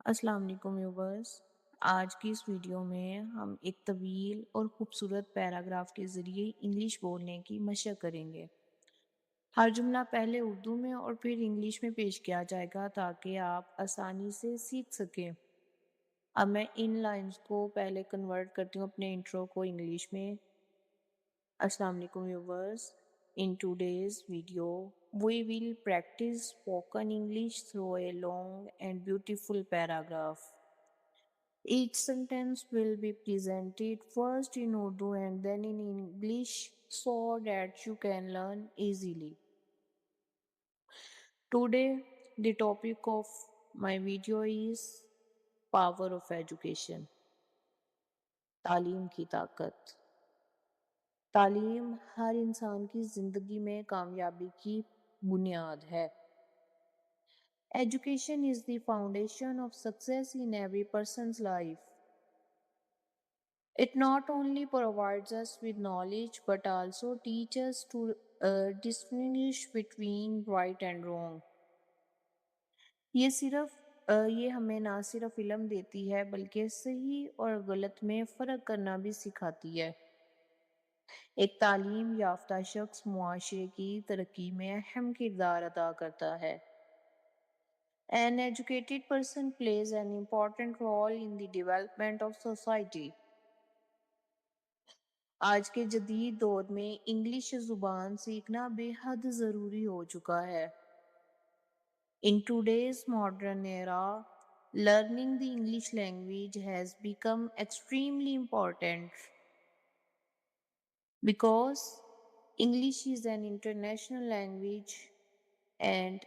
अस्सलाम वालेकुम व्यूवर्स। आज की इस वीडियो में हम एक तवील और खूबसूरत पैराग्राफ के ज़रिए इंग्लिश बोलने की मशक करेंगे। हर जुमला पहले उर्दू में और फिर इंग्लिश में पेश किया जाएगा ताकि आप आसानी से सीख सकें। अब मैं इन लाइंस को पहले कन्वर्ट करती हूँ अपने इंट्रो को इंग्लिश में। अस्सलाम वालेकुम viewers. In today's video, we will practice spoken English through a long and beautiful paragraph. Each sentence will be presented first in Urdu and then in English so that you can learn easily. Today, the topic of my video is power of education. तालीम की ताकत। तालीम हर इंसान की जिंदगी में कामयाबी की बुनियाद है। Education is the foundation of success in every person's life. It not only provides us with knowledge but also teaches us to distinguish between right and wrong. ये हमें ना सिर्फ इल्म देती है बल्कि सही और गलत में फ़र्क करना भी सिखाती है। एक तालीम याफ्ता शख्स मुआशरे की तरक्की में अहम किरदार अदा करता है। An educated person plays an important role in the development of society. आज के जदीद दौर में इंग्लिश ज़ुबान सीखना बेहद ज़रूरी हो चुका है। In today's modern era, learning the English language has become extremely important because English is an international language and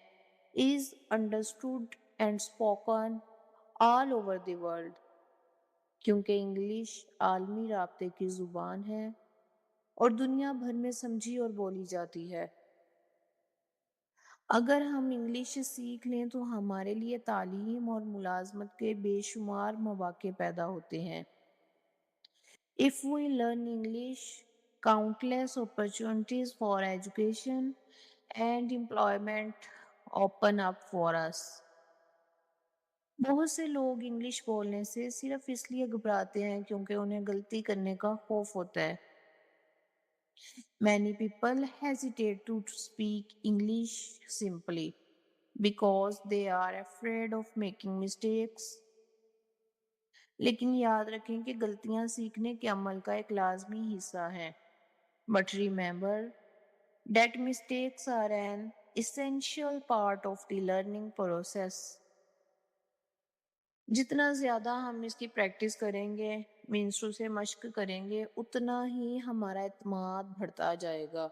is understood and spoken all over the world. क्योंकि इंग्लिश आलमी राब्ते की ज़ुबान है और दुनिया भर में समझी और बोली जाती है। अगर हम इंग्लिश सीख लें तो हमारे लिए तालीम और मुलाजमत के बेशुमार मौके पैदा होते हैं। If we learn English, countless opportunities for education and employment open up for us. बहुत से लोग इंग्लिश बोलने से सिर्फ इसलिए घबराते हैं क्योंकि उन्हें गलती करने का खौफ होता है। Many people hesitate to speak English simply because they are afraid of making mistakes. लेकिन याद रखें कि गलतियां सीखने के अमल का एक लाजमी हिस्सा है। But remember that mistakes are an essential part of the learning process. जितना ज़्यादा हम इसकी प्रैक्टिस करेंगे, मीन्स उसे मश्क करेंगे, उतना ही हमारा एतमाद बढ़ता जाएगा।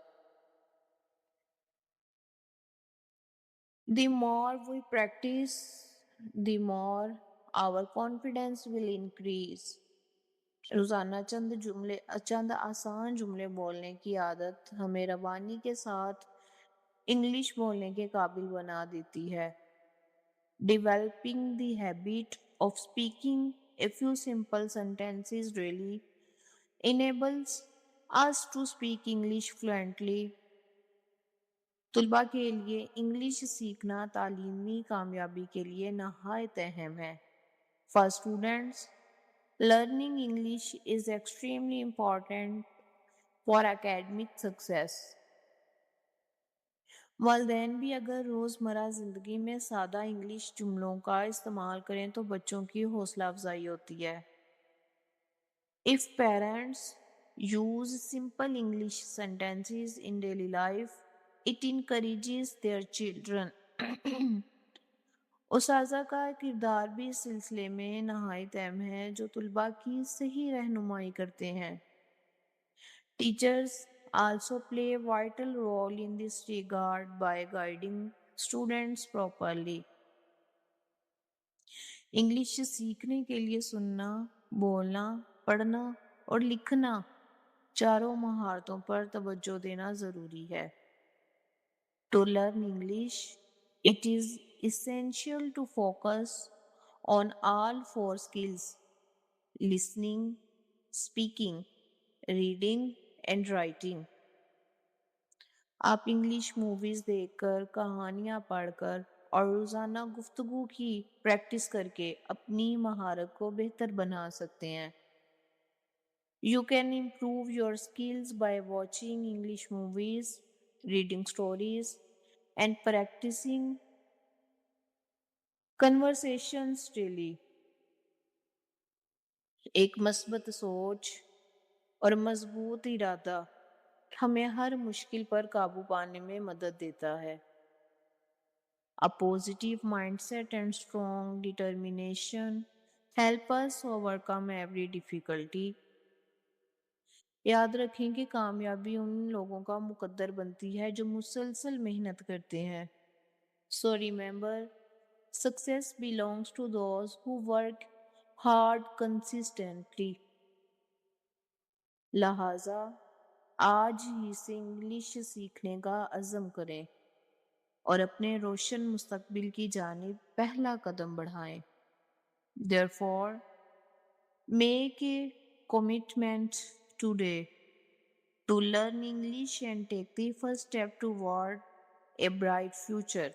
The more we practice, the more our confidence will increase. रोज़ाना चंद आसान जुमले बोलने की आदत हमें रवानी के साथ इंग्लिश बोलने के काबिल बना देती है। Developing the habit of speaking a few simple sentences really enables us to speak English fluently. तुलबा के लिए इंग्लिश सीखना तालीमी कामयाबी के लिए नहायत अहम है। For students, learning English is extremely important for academic success. वालदैन भी अगर रोज़मर्रा ज़िंदगी में सादा इंग्लिश जुमलों का इस्तेमाल करें तो बच्चों की हौसला अफजाई होती है। If parents use simple English sentences in daily life, it encourages their children. उसाज़ा का किरदार भी इस सिलसिले में नहायत अहम है जो तुलबा की सही रहनुमाई करते हैं। Teachers also play a vital role in this regard by guiding students properly. English सीखने के लिए सुनना, बोलना, पढ़ना और लिखना चारों महारतों पर तवज्जो देना ज़रूरी है। To learn English, it is essential to focus on all four skills: listening, speaking, reading and writing. आप इंग्लिश मूवीज देखकर, कहानियाँ पढ़कर और रोज़ाना गुफ्तगू की प्रैक्टिस करके अपनी महारत को बेहतर बना सकते हैं। You can improve your skills by watching English movies, reading stories, and practicing conversations daily. एक मस्बत सोच और मजबूत इरादा हमें हर मुश्किल पर काबू पाने में मदद देता है। A positive mindset and strong determination help us overcome every difficulty. याद रखें कि कामयाबी उन लोगों का मुकद्दर बनती है जो मुसलसल मेहनत करते हैं। So remember, success belongs to those who work hard consistently. लिहाजा आज ही से इंग्लिश सीखने का अज़्म करें और अपने रोशन मुस्तकबिल की जानिब पहला कदम बढ़ाएं। Therefore, make a commitment today to learn English and take the first step toward a bright future.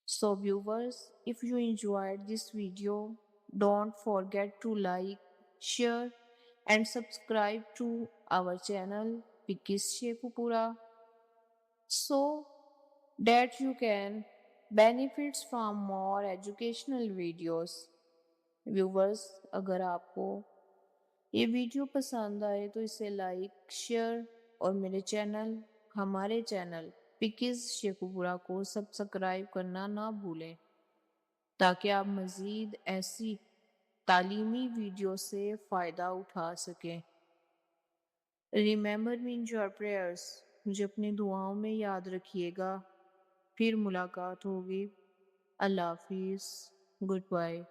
So viewers, if you enjoyed this video, don't forget to like, share and subscribe to our channel Pikis Shekupura so that you can benefit from more educational videos. Viewers, अगर आपको ये video पसंद आए तो इसे like share और हमारे channel पिकिस Sheikhupura को सब्सक्राइब करना ना भूलें ताकि आप मज़ीद ऐसी तालीमी वीडियो से फ़ायदा उठा सकें। Remember me in your prayers, मुझे अपनी दुआओं में याद रखिएगा। फिर मुलाकात होगी। अल्लाह हाफिज़। Good bye.